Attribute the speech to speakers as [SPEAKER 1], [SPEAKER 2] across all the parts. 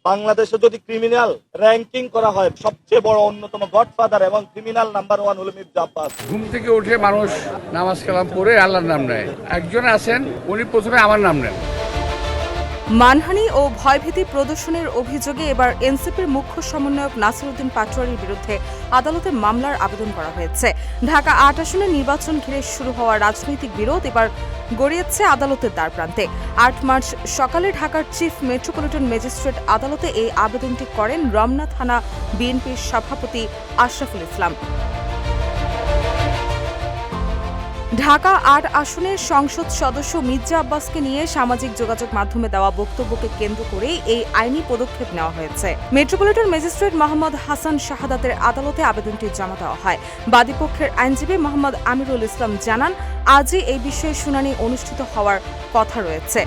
[SPEAKER 1] বাংলাদেশে যদি criminal ranking করা হয় সবচেয়ে বড় অন্যতম গডফাদার এবং ক্রিমিনাল নাম্বার 1 হলো মির্জা আব্বাস।
[SPEAKER 2] ঘুম থেকে উঠে মানুষ নামাজ কালাম পড়ে আল্লাহর নাম নেয়। একজন আছেন উনি প্রথমে আমার নাম নেন।
[SPEAKER 3] মানহানি ও ভয়ভীতি প্রদর্শনের অভিযোগে এবার এনসিপির মুখ্য সমন্বয়ক নাসিরউদ্দিন পাটোয়ারির বিরুদ্ধে আদালতে মামলার আবেদন করা হয়েছে। ঢাকা ৮ আসনে নির্বাচন ঘিরে শুরু হওয়া রাজনৈতিক বিরোধ এবার গড়িয়েছে আদালতের দ্বারপ্রান্তে। ৮ মার্চ সকালে ঢাকার চিফ মেট্রোপলিটন ম্যাজিস্ট্রেট আদালতে এই আবেদনটি করেন রমনা থানা বিএনপির সভাপতি আশরাফুল ইসলাম। ঢাকা ৮ আসনের সংসদ সদস্য মির্জা আব্বাসকে নিয়ে সামাজিক যোগাযোগ মাধ্যমে দেওয়া বক্তব্যকে কেন্দ্র করেই এই আইনি পদক্ষেপ নেওয়া হয়েছে। মেট্রোপলিটন ম্যাজিস্ট্রেট মোহাম্মদ হাসান শাহাদাতের আদালতে আবেদনটি জমা দেওয়া হয়। বাদীপক্ষের আইনজীবী মোহাম্মদ আমিরুল ইসলাম জানান, আজই এই বিষয়ে শুনানি অনুষ্ঠিত হওয়ার কথা রয়েছে।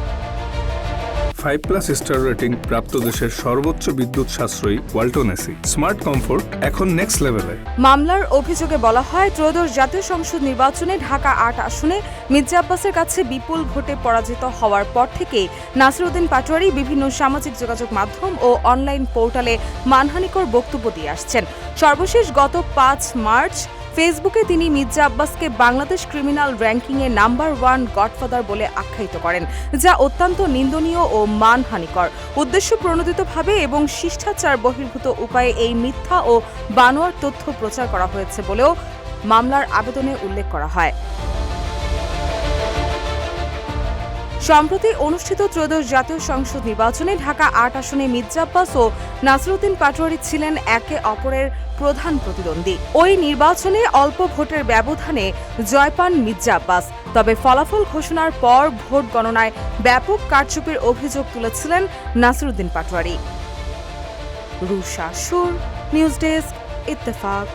[SPEAKER 4] 5+ স্টার রেটিং প্রাপ্ত দেশের সর্বোচ্চ বিদ্যুৎ সাশ্রয়ী ওয়ালটন এসি স্মার্ট কমফোর্ট এখন নেক্সট লেভেলে।
[SPEAKER 3] মামলার অভিযোগে বলা হয়, ত্রয়োদশ জাতীয় সংসদ নির্বাচনে ঢাকা ৮ আসনে মির্জা আব্বাসের কাছে বিপুল ভোটে পরাজিত হওয়ার পর থেকেই নাসিরউদ্দিন পাটোয়ারি বিভিন্ন সামাজিক যোগাযোগ মাধ্যম ও অনলাইন পোর্টালে মানহানিকর বক্তব্য দিয়ে আসছেন। সর্বশেষ গত ৫ মার্চ ফেসবুকে তিনি মির্জা আব্বাসকে বাংলাদেশ ক্রিমিনাল র্যাঙ্কিংয়ে নাম্বার 1 গডফাদার বলে আখ্যায়িত করেন, যা অত্যন্ত নিন্দনীয় ও মানহানিকর। উদ্দেশ্য প্রণোদিতভাবে এবং শিষ্টাচার বহির্ভূত উপায়ে এই মিথ্যা ও বানোয়ার তথ্য প্রচার করা হয়েছে বলেও মামলার আবেদনে উল্লেখ করা হয়। সম্প্রতি অনুষ্ঠিত ত্রয়োদশ জাতীয় সংসদ নির্বাচনে ঢাকা ৮ আসনে মির্জা আব্বাস ও নাসিরউদ্দিন পাটোয়ারি ছিলেন একে অপরের প্রধান প্রতিদ্বন্দ্বী। ওই নির্বাচনে অল্প ভোটের ব্যবধানে জয় পান মির্জা আব্বাস। তবে ফলাফল ঘোষণার পর ভোট গণনায় ব্যাপক কারচুপির অভিযোগ তুলেছিলেন নাসিরউদ্দিন পাটোয়ারি। রুশা সুর, নিউজ ডেস্ক, ইত্তেফাক।